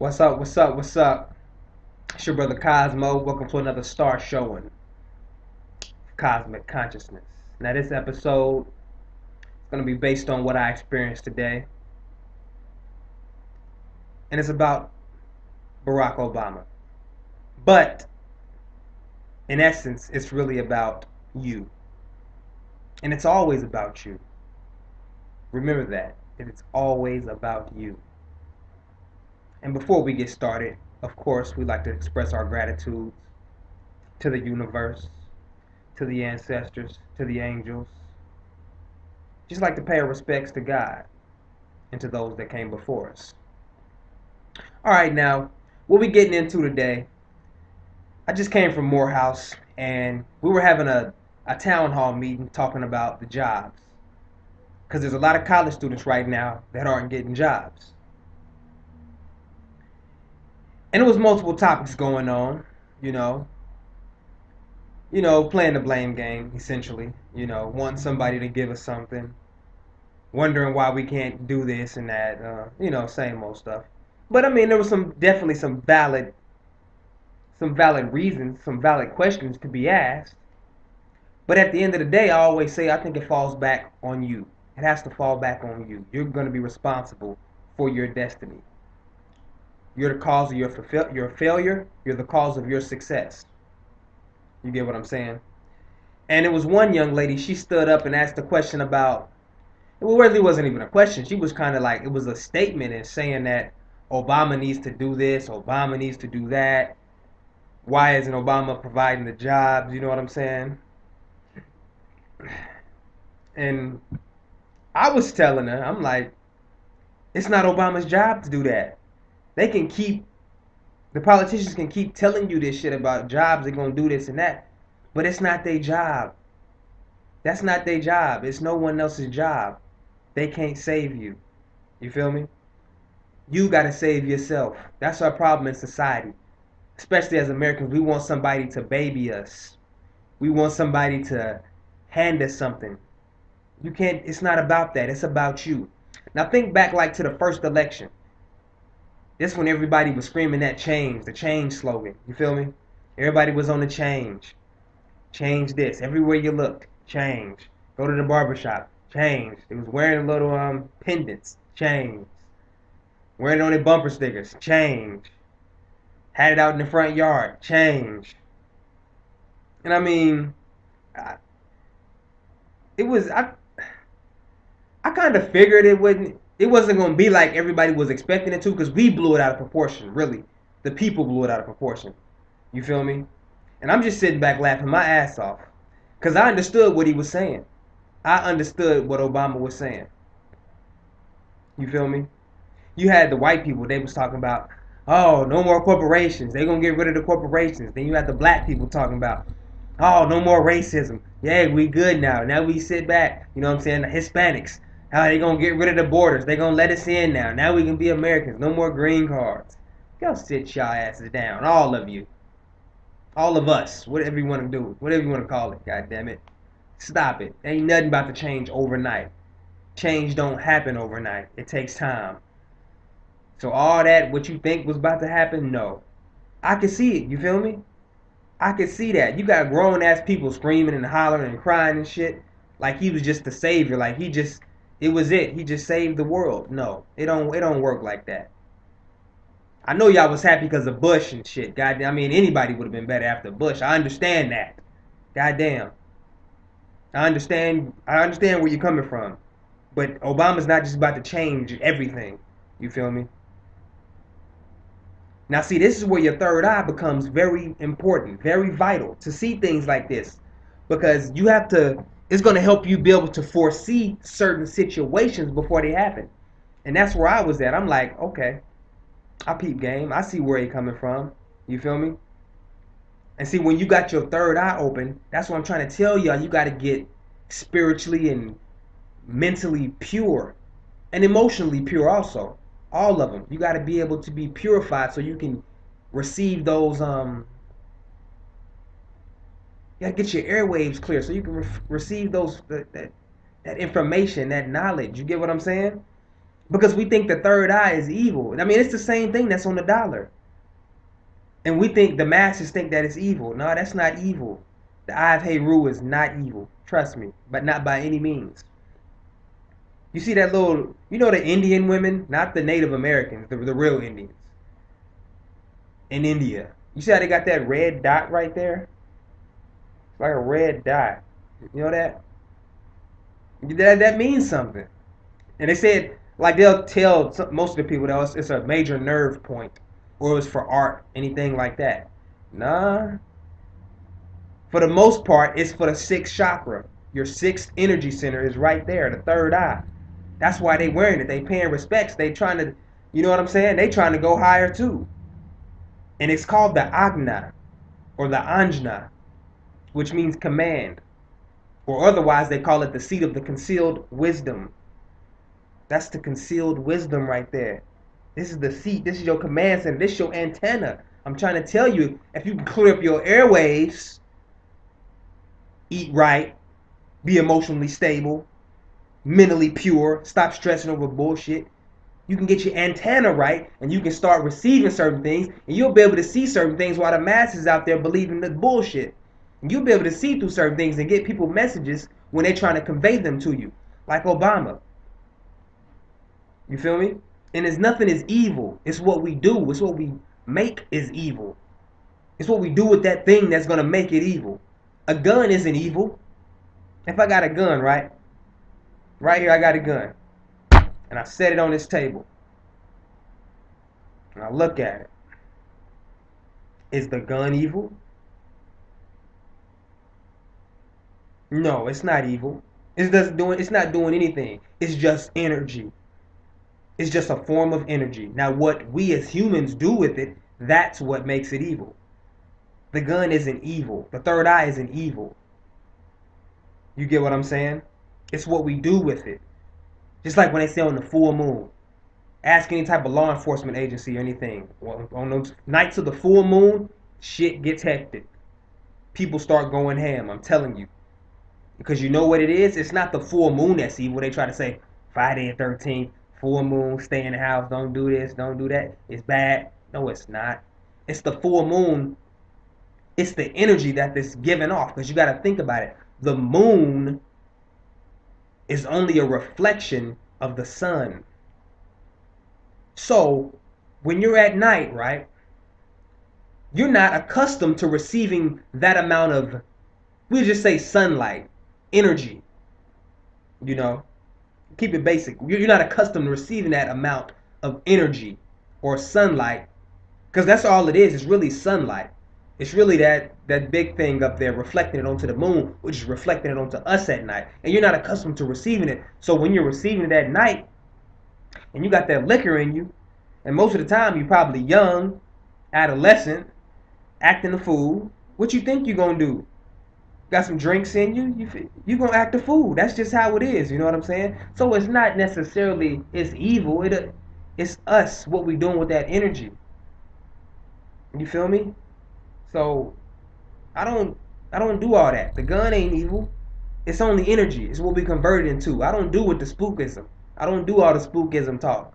What's up? What's up? What's up? It's your brother Cosmo. Welcome to another star showing Cosmic Consciousness. Now, this episode is going to be based on what I experienced today, and it's about Barack Obama. But in essence, it's really about you, and it's always about you. Remember that. It's always about you. And before we get started, of course, we like to express our gratitude to the universe, to the ancestors, to the angels. Just like to pay our respects to God and to those that came before us. All right, now, what we getting into today, I just came from Morehouse, and we were having a town hall meeting talking about the jobs. Because there's a lot of college students right now that aren't getting jobs. And there was multiple topics going on, you know. Playing the blame game, essentially. Wanting somebody to give us something. Wondering why we can't do this and that, same old stuff. But I mean, there was definitely some valid reasons, some valid questions to be asked. But at the end of the day, I always say I think it falls back on you. It has to fall back on you. You're going to be responsible for your destiny. You're the cause of your failure. You're the cause of your success. You get what I'm saying? And it was one young lady, she stood up and asked a question about, it really wasn't even a question. She was kind of like, it was a statement and saying that Obama needs to do this, Obama needs to do that. Why isn't Obama providing the jobs? You know what I'm saying? And I was telling her, I'm like, it's not Obama's job to do that. The politicians can keep telling you this shit about jobs, they're going to do this and that. But it's not their job. That's not their job. It's no one else's job. They can't save you. You feel me? You got to save yourself. That's our problem in society. Especially as Americans, we want somebody to baby us. We want somebody to hand us something. You can't, it's not about that. It's about you. Now think back like to the first election. This when everybody was screaming that change, the change slogan. You feel me? Everybody was on the change. Change this. Everywhere you looked, change. Go to the barbershop, change. They was wearing little pendants, change. Wearing on their bumper stickers, change. Had it out in the front yard, change. And I mean, I kind of figured it wasn't going to be like everybody was expecting it to, because we blew it out of proportion, really. The people blew it out of proportion. You feel me? And I'm just sitting back laughing my ass off, because I understood what he was saying. I understood what Obama was saying. You feel me? You had the white people, they was talking about, oh, no more corporations. They're going to get rid of the corporations. Then you had the black people talking about, oh, no more racism. Yeah, we good now. Now we sit back. You know what I'm saying? The Hispanics. How they going to get rid of the borders? They going to let us in now. Now we can be Americans. No more green cards. Y'all sit y'all asses down. All of you. All of us. Whatever you want to do. Whatever you want to call it. God damn it. Stop it. Ain't nothing about to change overnight. Change don't happen overnight. It takes time. So all that, what you think was about to happen, no. I can see it. You feel me? I could see that. You got grown ass people screaming and hollering and crying and shit like he was just the savior. Like it was it. He just saved the world. No, it don't work like that. I know y'all was happy because of Bush and shit. Goddamn, I mean anybody would have been better after Bush. I understand that. Goddamn. I understand where you're coming from. But Obama's not just about to change everything. You feel me? Now see, this is where your third eye becomes very important, very vital to see things like this. Because it's going to help you be able to foresee certain situations before they happen. And that's where I was at. I'm like, okay, I peep game. I see where he coming from. You feel me? And see, when you got your third eye open, that's what I'm trying to tell y'all. You got to get spiritually and mentally pure and emotionally pure also. All of them. You got to be able to be purified so you can receive those. You got to get your airwaves clear so you can receive that information, that knowledge. You get what I'm saying? Because we think the third eye is evil. I mean, it's the same thing that's on the dollar. And we think the masses think that it's evil. No, that's not evil. The eye of Heru is not evil. Trust me. But not by any means. You see that little, the Indian women? Not the Native Americans, the real Indians. In India. You see how they got that red dot right there? It's like a red dot. You know that? That means something. And they said, like they'll tell most of the people that it's a major nerve point, or it's for art, anything like that. Nah. For the most part, it's for the sixth chakra. Your sixth energy center is right there, the third eye. That's why they wearing it. They paying respects. They trying to, you know what I'm saying? They trying to go higher too. And it's called the Agna, or the Anjna, which means command. Or otherwise, they call it the seat of the concealed wisdom. That's the concealed wisdom right there. This is the seat. This is your command center. This is your antenna. I'm trying to tell you, if you can clear up your airwaves, eat right, be emotionally stable, mentally pure, stop stressing over bullshit, you can get your antenna right, and you can start receiving certain things, and you'll be able to see certain things while the masses out there believing the bullshit. And you'll be able to see through certain things and get people messages when they're trying to convey them to you, like Obama. You feel me? And there's nothing is evil. It's what we do. It's what we make is evil. It's what we do with that thing that's going to make it evil. A gun isn't evil. If I got a gun, right? Right here I got a gun. And I set it on this table. And I look at it. Is the gun evil? No, it's not evil. It's not doing anything. It's just energy. It's just a form of energy. Now, what we as humans do with it, that's what makes it evil. The gun isn't evil. The third eye isn't evil. You get what I'm saying? It's what we do with it. Just like when they say on the full moon. Ask any type of law enforcement agency or anything. On those nights of the full moon, shit gets hectic. People start going ham, I'm telling you. Because you know what it is? It's not the full moon that's evil. They try to say, Friday the 13th. Full moon, stay in the house, don't do this, don't do that. It's bad. No, it's not. It's the full moon. It's the energy that is given off. Because you got to think about it. The moon is only a reflection of the sun. So, when you're at night, right, you're not accustomed to receiving that amount of, we'll just say sunlight, energy, Keep it basic. You're not accustomed to receiving that amount of energy or sunlight, because that's all it is. It's really sunlight. It's really that big thing up there reflecting it onto the moon, which is reflecting it onto us at night. And you're not accustomed to receiving it. So when you're receiving it at night, and you got that liquor in you, and most of the time you're probably young, adolescent, acting a fool, what you think you're going to do? Got some drinks in you gonna act a fool. That's just how it is, you know what I'm saying? So it's not necessarily it's evil. It's us, what we doing with that energy. You feel me? So I don't do all that. The gun ain't evil. It's only energy. It's what we convert it into. I don't do with the spookism. I don't do all the spookism talk.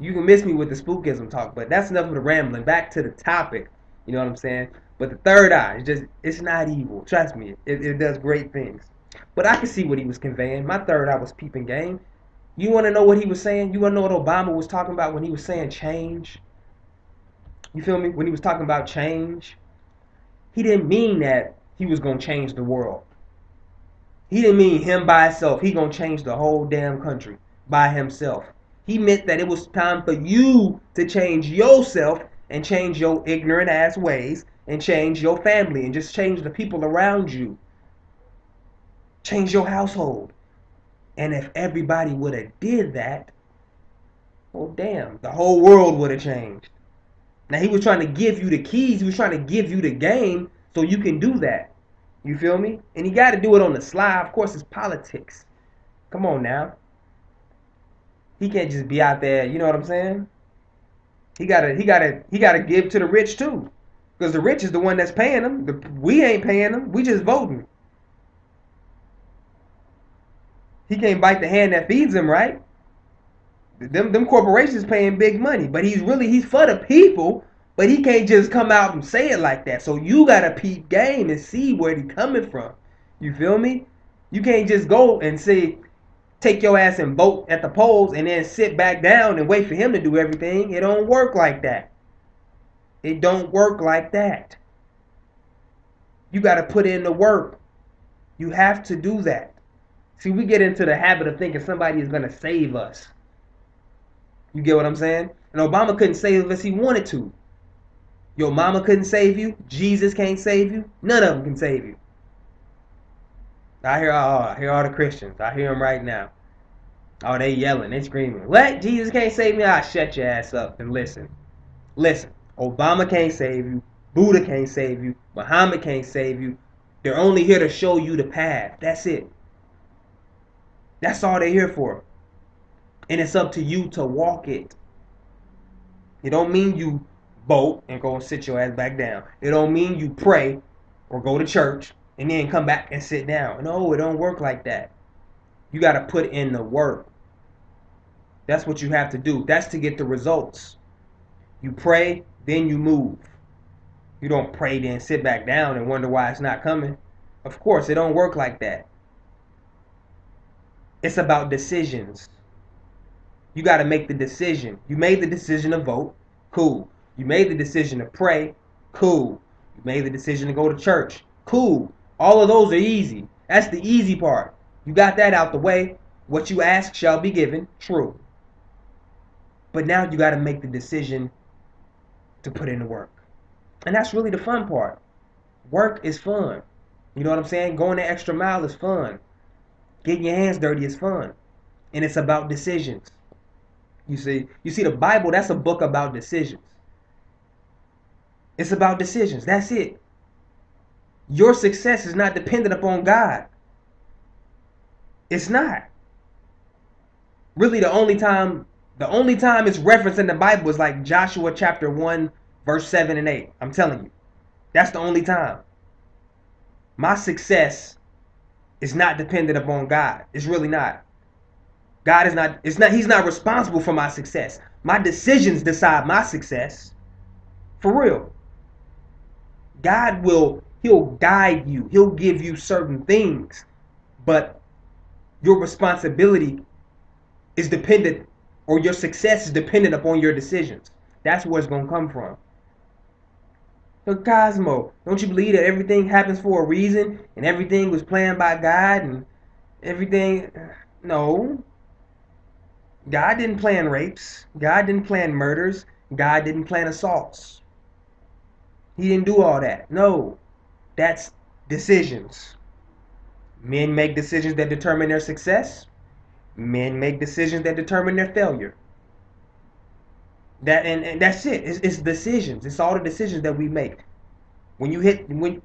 You can miss me with the spookism talk, but that's enough of the rambling. Back to the topic. You know what I'm saying? But the third eye, it's not evil. Trust me, it does great things. But I can see what he was conveying. My third eye was peeping game. You want to know what he was saying? You want to know what Obama was talking about when he was saying change? You feel me? When he was talking about change, he didn't mean that he was going to change the world. He didn't mean him by himself. He going to change the whole damn country by himself. He meant that it was time for you to change yourself and change your ignorant ass ways and change your family and just change the people around you. Change your household. And if everybody would have did that, well, damn, the whole world would have changed. Now, he was trying to give you the keys. He was trying to give you the game so you can do that. You feel me? And he got to do it on the sly. Of course, it's politics. Come on now. He can't just be out there, you know what I'm saying? He gotta give to the rich too. Because the rich is the one that's paying them. We ain't paying them. We just voting. He can't bite the hand that feeds him, right? Them corporations paying big money, but he's for the people, but he can't just come out and say it like that. So you gotta peep game and see where he coming from. You feel me? You can't just go and say take your ass and vote at the polls and then sit back down and wait for him to do everything. It don't work like that. It don't work like that. You gotta put in the work. You have to do that. See, we get into the habit of thinking somebody is gonna save us. You get what I'm saying? And Obama couldn't save us if he wanted to. Your mama couldn't save you. Jesus can't save you. None of them can save you. I hear all the Christians. I hear them right now. Oh, they yelling. They screaming. What? Jesus can't save me? Ah, shut your ass up and listen. Listen. Obama can't save you. Buddha can't save you. Muhammad can't save you. They're only here to show you the path. That's it. That's all they're here for. And it's up to you to walk it. It don't mean you vote and go and sit your ass back down. It don't mean you pray or go to church and then come back and sit down. No, it don't work like that. You got to put in the work. That's what you have to do. That's to get the results. You pray, then you move. You don't pray, then sit back down and wonder why it's not coming. Of course, it don't work like that. It's about decisions. You got to make the decision. You made the decision to vote. Cool. You made the decision to pray. Cool. You made the decision to go to church. Cool. All of those are easy. That's the easy part. You got that out the way. What you ask shall be given. True. But now you got to make the decision to put in the work. And that's really the fun part. Work is fun. You know what I'm saying? Going the extra mile is fun. Getting your hands dirty is fun. And it's about decisions. You see the Bible, that's a book about decisions. It's about decisions. That's it. Your success is not dependent upon God. It's not. Really, the only time it's referenced in the Bible is like Joshua chapter 1, verse 7 and 8. I'm telling you. That's the only time. My success is not dependent upon God. It's really not. God is not, he's not responsible for my success. My decisions decide my success. For real. God he'll guide you. He'll give you certain things. But your responsibility is dependent, or your success is dependent upon your decisions. That's where it's going to come from. But Cosmo, don't you believe that everything happens for a reason and everything was planned by God and everything? No. God didn't plan rapes. God didn't plan murders. God didn't plan assaults. He didn't do all that. No. That's decisions. Men make decisions that determine their success. Men make decisions that determine their failure. And that's it. It's decisions. It's all the decisions that we make. When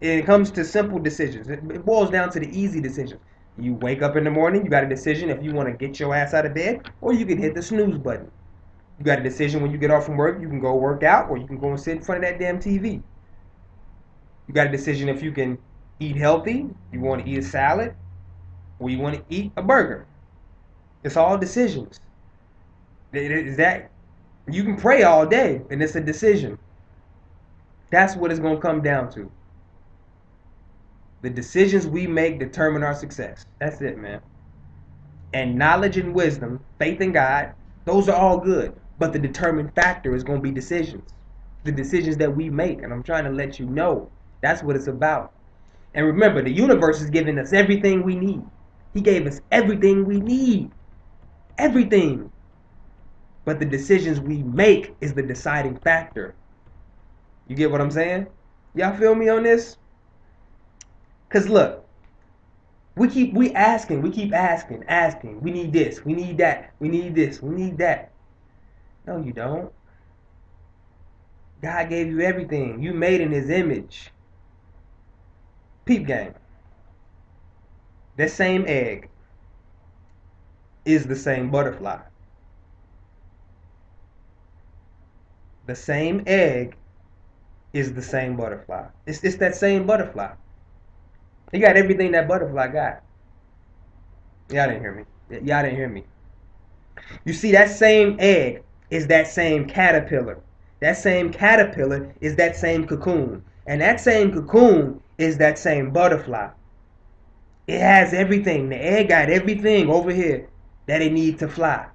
it comes to simple decisions, it boils down to the easy decisions. You wake up in the morning, you got a decision if you want to get your ass out of bed, or you can hit the snooze button. You got a decision when you get off from work, you can go work out, or you can go and sit in front of that damn TV. You got a decision if you can eat healthy, you want to eat a salad, or you want to eat a burger. It's all decisions. Is that you can pray all day, and it's a decision. That's what it's going to come down to. The decisions we make determine our success. That's it, man. And knowledge and wisdom, faith in God, those are all good. But the determining factor is going to be decisions. The decisions that we make. And I'm trying to let you know that's what it's about. And remember, the universe is giving us everything we need. He gave us everything we need. Everything. But the decisions we make is the deciding factor. You get what I'm saying? Y'all feel me on this? Because look, we keep asking. We need this, we need that, we need this, we need that. No, you don't. God gave you everything. You made in his image. Peep game. That same egg is the same butterfly. The same egg is the same butterfly. It's that same butterfly. He got everything that butterfly got. Y'all didn't hear me. You see, that same egg is that same caterpillar. That same caterpillar is that same cocoon. And that same cocoon is that same butterfly. It has everything. The egg got everything over here that it needs to fly.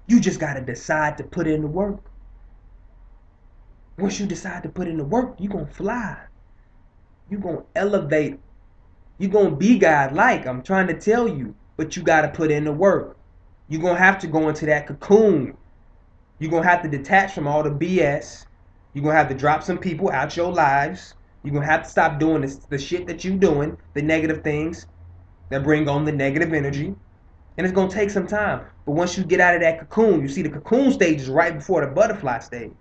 You just got to decide to put in the work. Once you decide to put in the work, you're going to fly. You're going to elevate. You're going to be God-like. I'm trying to tell you. But you got to put in the work. You're going to have to go into that cocoon. You're going to have to detach from all the BS. You're going to have to drop some people out your lives. You're going to have to stop doing the shit that you're doing, the negative things that bring on the negative energy. And it's going to take some time. But once you get out of that cocoon, you see the cocoon stage is right before the butterfly stage.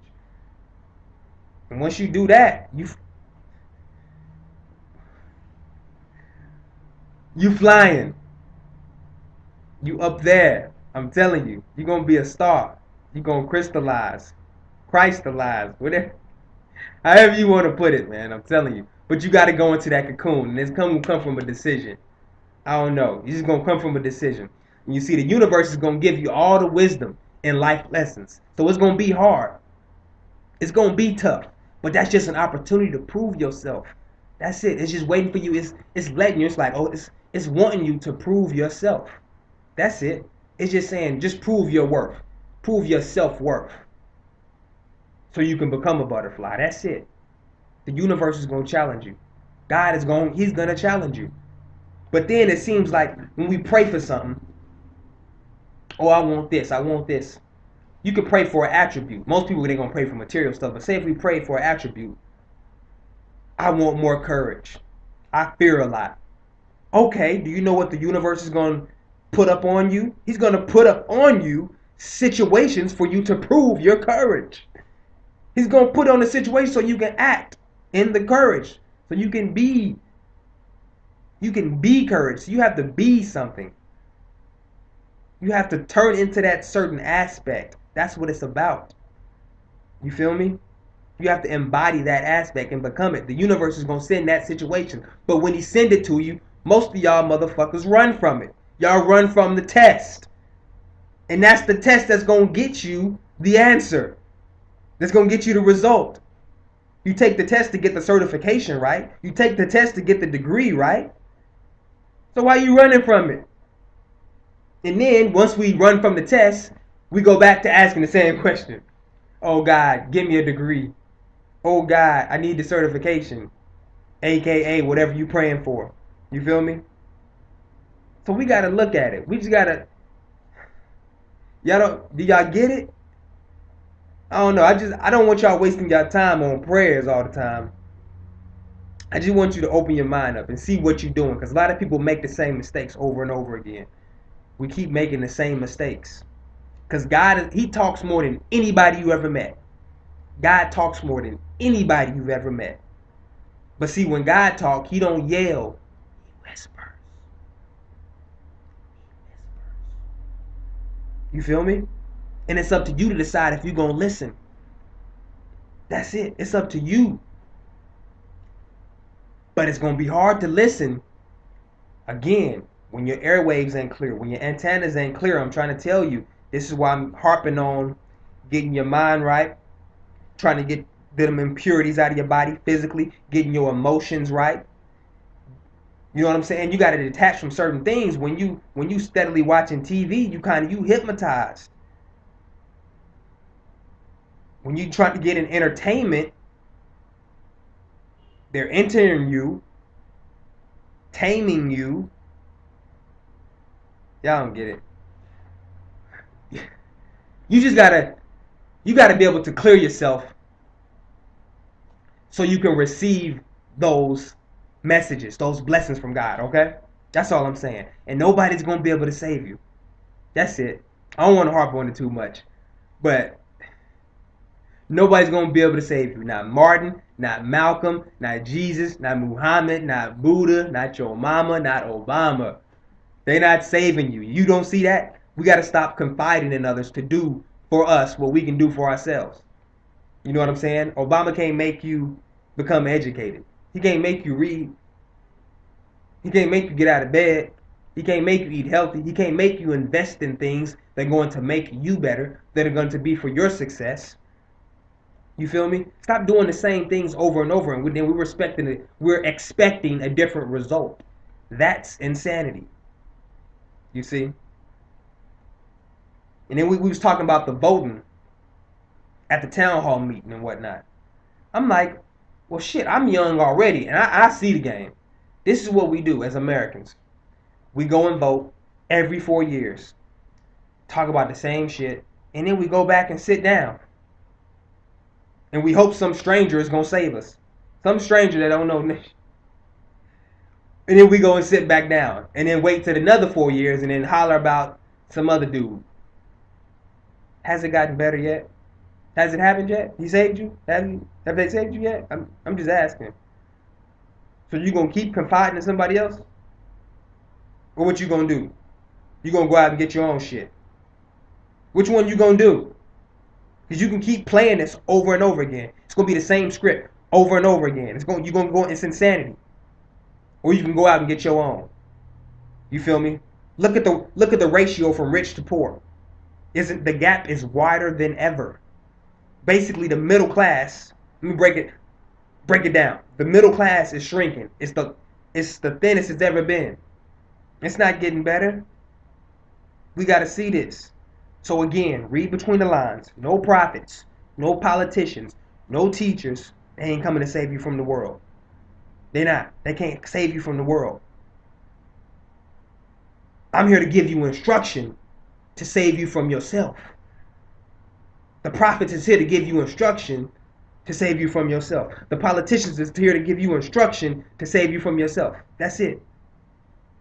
And once you do that, you flying. You up there. I'm telling you. You're going to be a star. You're going to crystallize. Whatever. However you want to put it, man. I'm telling you. But you got to go into that cocoon. And it's going to come from a decision. I don't know. It's just going to come from a decision. And you see, the universe is going to give you all the wisdom and life lessons. So it's going to be hard. It's going to be tough. But that's just an opportunity to prove yourself. That's it. It's just waiting for you. It's letting you. It's like, oh, it's wanting you to prove yourself. That's it. It's just saying, just prove your worth. Prove your self-worth. So you can become a butterfly. That's it. The universe is going to challenge you. He's going to challenge you. But then it seems like when we pray for something, oh, I want this, I want this. You could pray for an attribute. Most people, they're going to pray for material stuff. But say if we pray for an attribute, I want more courage. I fear a lot. Okay, do you know what the universe is going to put up on you? He's going to put up on you situations for you to prove your courage. He's going to put on a situation so you can act in the courage. So you can be courage. You have to be something. You have to turn into that certain aspect. That's what it's about. You feel me? You have to embody that aspect and become it. The universe is going to send that situation. But when he send it to you, most of y'all motherfuckers run from it. Y'all run from the test. And that's the test that's going to get you the answer. That's going to get you the result. You take the test to get the certification, right? You take the test to get the degree, right? So why are you running from it? And then once we run from the test, we go back to asking the same question. Oh God, give me a degree. Oh God, I need the certification. AKA whatever you praying for. You feel me? So we gotta look at it. We just gotta. Do y'all get it? I don't know. I don't want y'all wasting y'all time on prayers all the time. I just want you to open your mind up and see what you're doing. Because a lot of people make the same mistakes over and over again. We keep making the same mistakes. Because God, he talks more than anybody you ever met. God talks more than anybody you've ever met. But see, when God talks, he don't yell. He whispers. You feel me? And it's up to you to decide if you're going to listen. That's it. It's up to you. But it's going to be hard to listen, again, when your airwaves ain't clear, when your antennas ain't clear. I'm trying to tell you, this is why I'm harping on getting your mind right, trying to get them impurities out of your body physically, getting your emotions right. You know what I'm saying? You got to detach from certain things. When you steadily watching TV, you hypnotized. When you try to get an entertainment, they're entering you, taming you. Y'all don't get it. You gotta be able to clear yourself so you can receive those messages, those blessings from God, okay? That's all I'm saying. And nobody's gonna be able to save you. That's it. I don't want to harp on it too much. But nobody's going to be able to save you. Not Martin, not Malcolm, not Jesus, not Muhammad, not Buddha, not your mama, not Obama. They're not saving you. You don't see that? We got to stop confiding in others to do for us what we can do for ourselves. You know what I'm saying? Obama can't make you become educated. He can't make you read. He can't make you get out of bed. He can't make you eat healthy. He can't make you invest in things They're going to make you better. That are going to be for your success. You feel me? Stop doing the same things over and over, and then we're expecting a different result. That's insanity. You see? And then we was talking about the voting at the town hall meeting and whatnot. I'm like, well, shit, I'm young already, and I see the game. This is what we do as Americans. We go and vote every 4 years, talk about the same shit, and then we go back and sit down. And we hope some stranger is going to save us. Some stranger that don't know. And then we go and sit back down. And then wait till another 4 years and then holler about some other dude. Has it gotten better yet? Has it happened yet? He saved you? Have they saved you yet? I'm just asking. So you going to keep confiding in somebody else? Or what you going to do? You going to go out and get your own shit? Which one you going to do? Because you can keep playing this over and over again. It's going to be the same script over and over again. You're going to go, it's insanity. Or you can go out and get your own. You feel me? Look at the ratio from rich to poor. The gap is wider than ever. Basically, the middle class, let me break it down. The middle class is shrinking. It's the thinnest it's ever been. It's not getting better. We got to see this. So again, read between the lines. No prophets, no politicians, no teachers. They ain't coming to save you from the world. They're not. They can't save you from the world. I'm here to give you instruction to save you from yourself. The prophets is here to give you instruction to save you from yourself. The politicians is here to give you instruction to save you from yourself. That's it.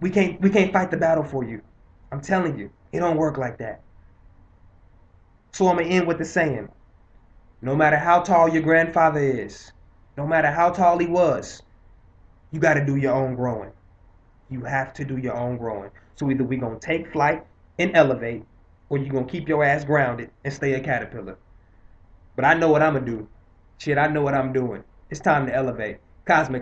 We can't fight the battle for you. I'm telling you, it don't work like that. So I'm going to end with the saying, no matter how tall your grandfather is, no matter how tall he was, you got to do your own growing. You have to do your own growing. So either we're going to take flight and elevate, or you're going to keep your ass grounded and stay a caterpillar. But I know what I'm going to do. Shit, I know what I'm doing. It's time to elevate. Cosmic.